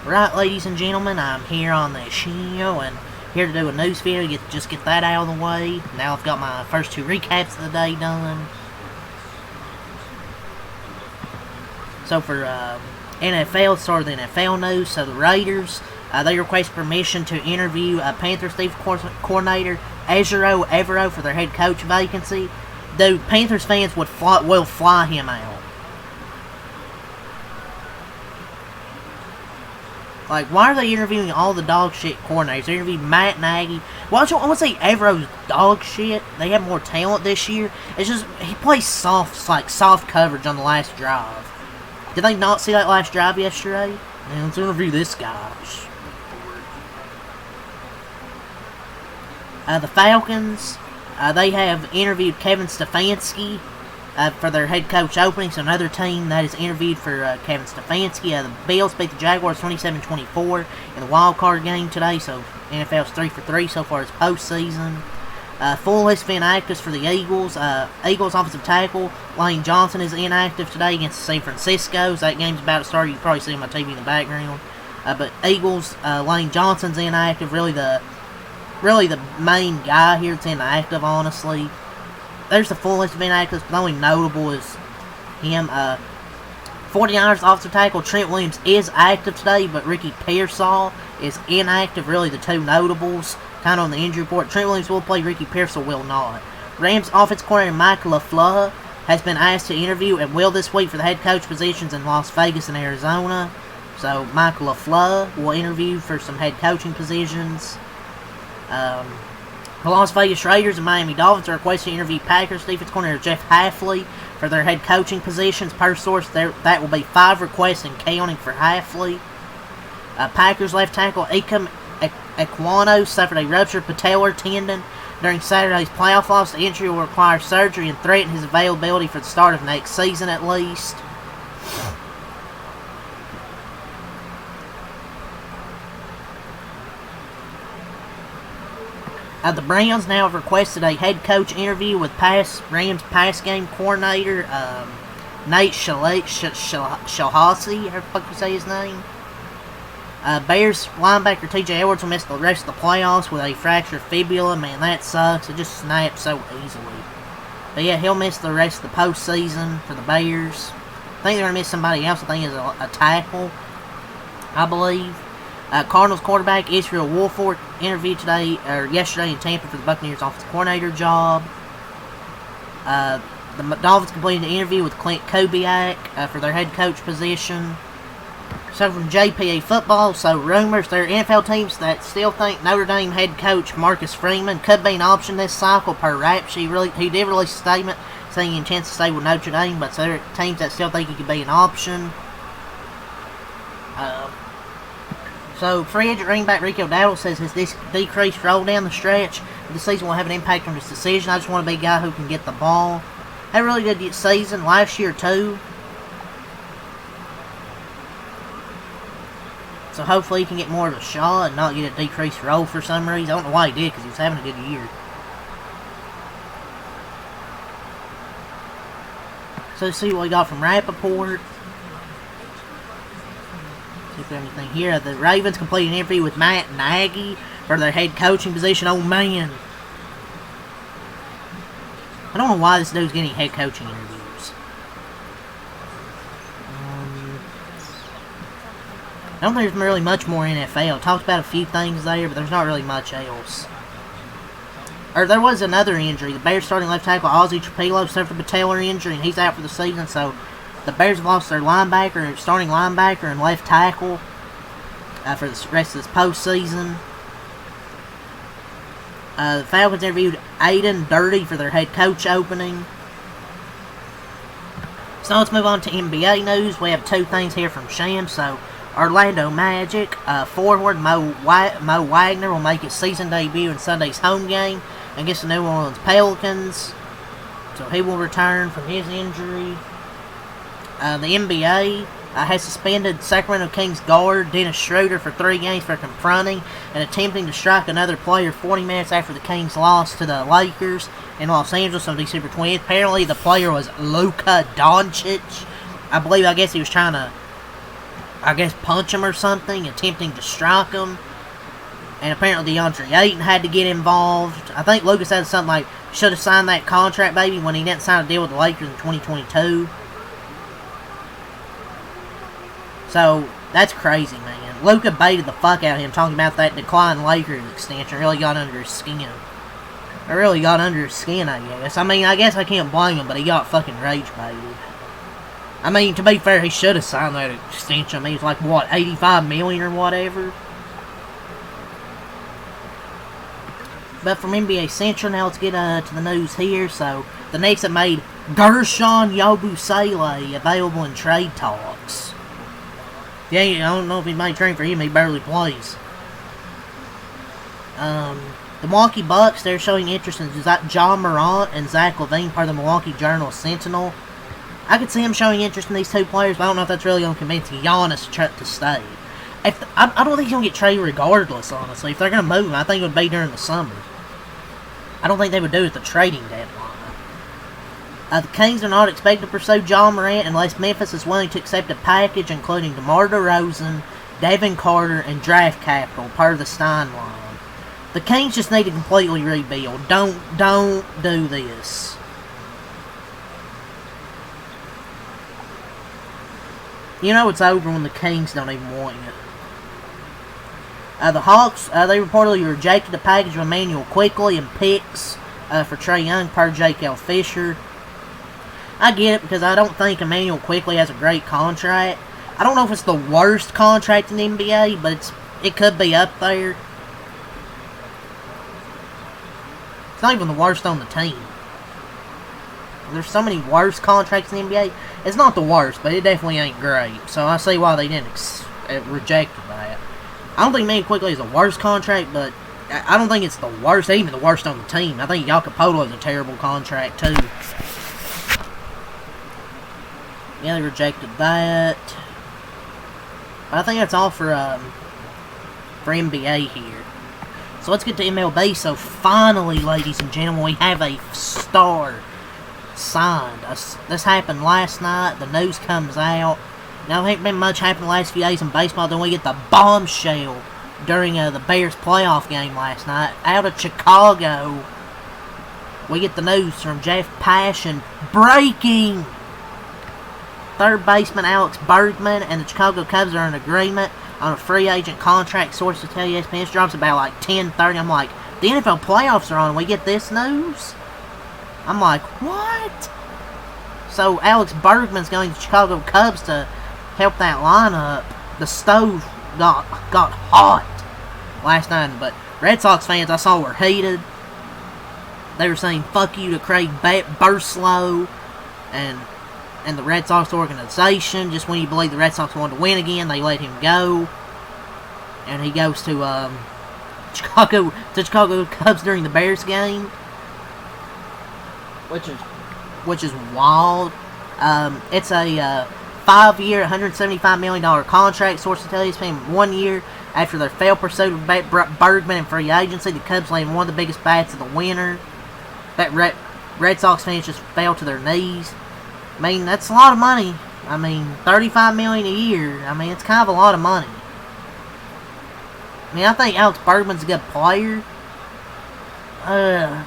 Right, ladies and gentlemen, I'm here on the show and here to do a news video, just get that out of the way. Now I've got my first two recaps of the day done. So for NFL, start with the NFL news. So the Raiders, they request permission to interview Panthers defensive coordinator Ejiro Evero for their head coach vacancy. Though Panthers fans will fly him out. Like, why are they interviewing all the dog shit coordinators? They interviewed Matt Nagy. Well, I would say Evero's dog shit. They have more talent this year. It's just, he plays soft coverage on the last drive. Did they not see that last drive yesterday? Man, let's interview this guy. The Falcons, they have interviewed Kevin Stefanski for their head coach opening. So another team that is interviewed for Kevin Stefanski. The Bills beat the Jaguars 27-24 in the wild card game today. So NFL's 3 for 3 so far as postseason. Full list of inactives for the Eagles. Eagles offensive tackle Lane Johnson is inactive today against San Francisco. So that game's about to start. You can probably see on my TV in the background. But Eagles, Lane Johnson's inactive. Really the main guy here that's inactive, honestly. There's the full list of inactives, but the only notable is him. 49ers offensive tackle Trent Williams is active today, but Ricky Pearsall is inactive. Really the two notables, kind of on the injury report. Trent Williams will play, Ricky Pearsall will not. Rams offense coordinator Mike LaFleur has been asked to interview and will this week for the head coach positions in Las Vegas and Arizona. So Mike LaFleur will interview for some head coaching positions. The Las Vegas Raiders and Miami Dolphins are requested to interview Packers defense coordinator Jeff Hafley for their head coaching positions. Per source, that will be 5 requests and counting for Hafley. Packers left tackle Ikem Ekwonu suffered a ruptured patellar tendon during Saturday's playoff loss. The injury will require surgery and threaten his availability for the start of next season at least. The Browns now have requested a head coach interview with Rams pass game coordinator Nate Shahasi, how the fuck you say his name? Bears linebacker TJ Edwards will miss the rest of the playoffs with a fractured fibula. Man, that sucks. It just snaps so easily. But yeah, he'll miss the rest of the postseason for the Bears. I think they're going to miss somebody else. I think it's a tackle, I believe. Cardinals quarterback Israel Wolford interviewed yesterday in Tampa for the Buccaneers offensive coordinator job. The Dolphins completed an interview with Clint Kubiak for their head coach position. So from JPA Football, so rumors, there are NFL teams that still think Notre Dame head coach Marcus Freeman could be an option this cycle per Raps. He did release a statement saying he intends to stay with Notre Dame, but there are teams that still think he could be an option. So, free agent running back Rico Dowdle says his decreased role down the stretch of the season will have an impact on his decision. I just want to be a guy who can get the ball. Had a really good season last year, too. So, hopefully he can get more of a shot and not get a decreased role for some reason. I don't know why he did, because he was having a good year. So, let's see what we got from Rappaport. If there's anything here. The Ravens completed an interview with Matt Nagy for their head coaching position. Oh man, I don't know why this dude's getting head coaching interviews. I don't think there's really much more NFL. Talked about a few things there, but there's not really much else. Or there was another injury. The Bears starting left tackle Ozzie Trapilo suffered a patellar injury, and he's out for the season. So the Bears have lost their starting linebacker and left tackle for the rest of this postseason. The Falcons interviewed Aiden Dirty for their head coach opening. So let's move on to NBA news. We have 2 things here from Shams. So Orlando Magic forward Mo Wagner will make his season debut in Sunday's home game against the New Orleans Pelicans. So he will return from his injury. The NBA has suspended Sacramento Kings guard Dennis Schroeder for 3 games for confronting and attempting to strike another player 40 minutes after the Kings lost to the Lakers in Los Angeles on December 20th. Apparently the player was Luka Doncic. I guess he was trying to I guess, punch him or something, attempting to strike him. And apparently DeAndre Ayton had to get involved. I think Lucas said something like, should have signed that contract, baby, when he didn't sign a deal with the Lakers in 2022. So, that's crazy, man. Luka baited the fuck out of him, talking about that decline Lakers extension. Really got under his skin. It really got under his skin, I guess. I mean, I guess I can't blame him, but he got fucking rage baited. I mean, to be fair, he should have signed that extension. I mean, it's like, what, $85 million or whatever? But from NBA Central, now let's get to the news here. So, the Knicks have made Gershon Yabusele available in trade talks. Yeah, I don't know if he made trade for him. He barely plays. The Milwaukee Bucks, they're showing interest in John Morant and Zach LaVine, part of the Milwaukee Journal-Sentinel. I could see him showing interest in these two players, but I don't know if that's really going to convince Giannis to stay. I don't think he's going to get traded regardless, honestly. If they're going to move him, I think it would be during the summer. I don't think they would do it at the trading deadline. The Kings are not expected to pursue John Morant unless Memphis is willing to accept a package including DeMar DeRozan, Devin Carter, and draft capital, per the Stein line. The Kings just need to completely rebuild. Don't do this. You know it's over when the Kings don't even want you. The Hawks, they reportedly rejected the package of Emmanuel Quickley and picks for Trae Young, per J.K. Fisher. I get it, because I don't think Emmanuel Quickley has a great contract. I don't know if it's the worst contract in the NBA, but it could be up there. It's not even the worst on the team. There's so many worse contracts in the NBA. It's not the worst, but it definitely ain't great. So I see why they didn't reject that. I don't think Emmanuel Quickley is the worst contract, but I don't think it's the worst, even the worst on the team. I think Jakob Poeltl is a terrible contract, too. Yeah, they rejected that. But I think that's all for NBA here. So let's get to MLB. So finally, ladies and gentlemen, we have a star signed. This happened last night. The news comes out. Now, there ain't been much happened the last few days in baseball. Then we get the bombshell during the Bears playoff game last night. Out of Chicago, we get the news from Jeff Passan. Breaking! Third baseman Alex Bergman and the Chicago Cubs are in agreement on a free agent contract. Sources tell ESPN it drops about like 10:30. I'm like, the NFL playoffs are on and we get this news? I'm like, what? So Alex Bergman's going to Chicago Cubs to help that lineup. The stove got hot last night, but Red Sox fans I saw were heated. They were saying fuck you to Craig Burslow and the Red Sox organization. Just when you believe the Red Sox wanted to win again, they let him go. And he goes to Chicago Cubs during the Bears game. Which is wild. It's a 5-year, $175 million contract. Sources tell ESPN 1 year after their failed pursuit of Bergman in free agency. The Cubs landed one of the biggest bats of the winter. That Red Sox fans just fell to their knees. I mean, that's a lot of money. I mean, $35 million a year. I mean, it's kind of a lot of money. I mean, I think Alex Bergman's a good player.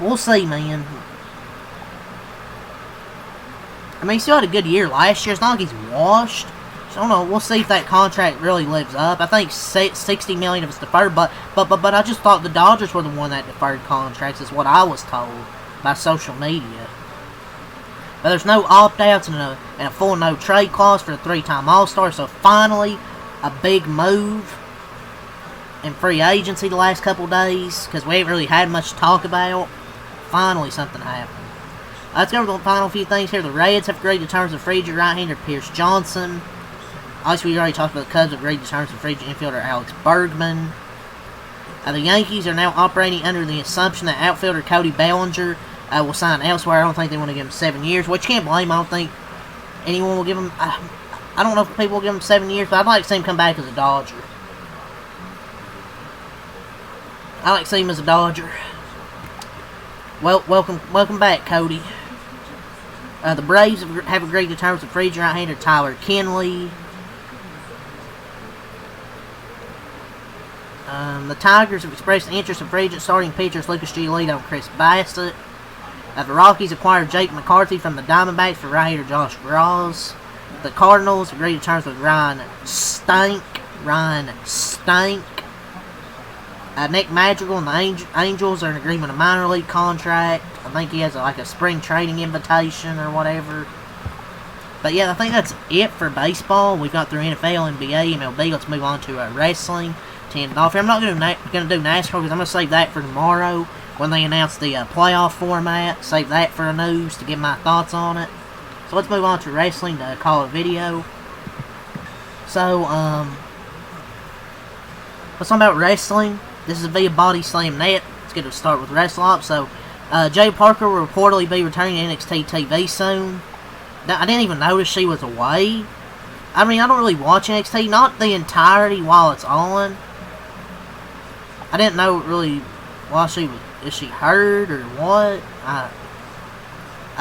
We'll see, man. I mean, he still had a good year last year. It's not like he's washed. So, I don't know. We'll see if that contract really lives up. I think $60 million of it's deferred, but I just thought the Dodgers were the one that deferred contracts, is what I was told by social media. But there's no opt-outs and a full no-trade clause for the 3-time All-Star. So, finally, a big move in free agency the last couple days, because we haven't really had much to talk about. Finally, something happened. Let's go over the final few things here. The Reds have agreed to terms of free agent right-hander Pierce Johnson. Obviously, we already talked about the Cubs have agreed to terms of free agent infielder Alex Bergman. The Yankees are now operating under the assumption that outfielder Cody Bellinger will sign elsewhere. I don't think they want to give him 7 years, which you can't blame. I don't think anyone will give him... I don't know if people will give him 7 years, but I'd like to see him come back as a Dodger. I like to see him as a Dodger. Well, welcome back, Cody. The Braves have agreed to terms of free agent right-hander Tyler Kenley. The Tigers have expressed interest in free agent starting pitchers Lucas Giolito and Chris Bassett. The Rockies acquired Jake McCarthy from the Diamondbacks for right-hander Josh Graz. The Cardinals agreed to terms with Ryan Stank. Nick Madrigal and the Angels are in agreement on a minor league contract. I think he has like a spring training invitation or whatever. But yeah, I think that's it for baseball. We've got through NFL, NBA, MLB. Let's move on to wrestling. I'm not going to do NASCAR because I'm going to save that for tomorrow when they announce the playoff format. Save that for the news to give my thoughts on it. So let's move on to wrestling to call a video. So, let's talk about wrestling. This is via Body Slam Net. Let's get to start with WrestleOps. So, Jay Parker will reportedly be returning to NXT TV soon. I didn't even notice she was away. I mean, I don't really watch NXT, not the entirety while it's on. I didn't know really why she was. Is she hurt or what? I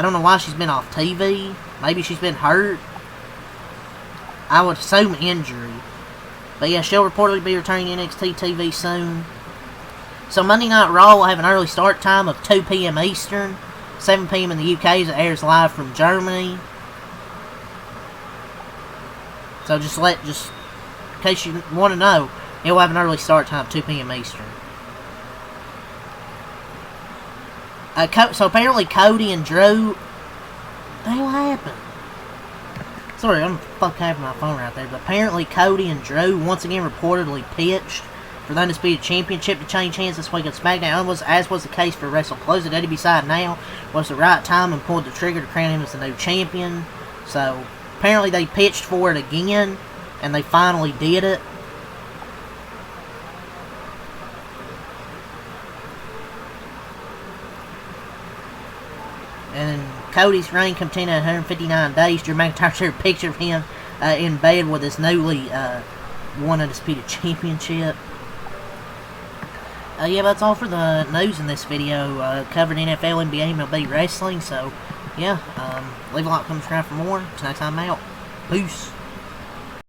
don't know why she's been off TV. Maybe she's been hurt. I would assume injury. But yeah, she'll reportedly be returning to NXT TV soon. So Monday Night Raw will have an early start time of 2 p.m. Eastern, 7 p.m. in the UK as it airs live from Germany. So just in case you want to know, it will have an early start time of 2 p.m. Eastern. So apparently Cody and Drew... What the hell happened? Sorry, I'm having my phone right there. But apparently Cody and Drew once again reportedly pitched for the Undisputed Championship to change hands this week on SmackDown. As was the case for WrestleClose. The WWE decided now was the right time and pulled the trigger to crown him as the new champion. So apparently they pitched for it again, and they finally did it. And Cody's reign continued 159 days. Drew McIntyre shared a picture of him in bed with his newly won Undisputed Championship. Yeah, that's all for the news in this video. Covered NFL, NBA, MLB, wrestling. So, yeah, leave a like, comment, subscribe for more. Till next time, I'm out. Peace.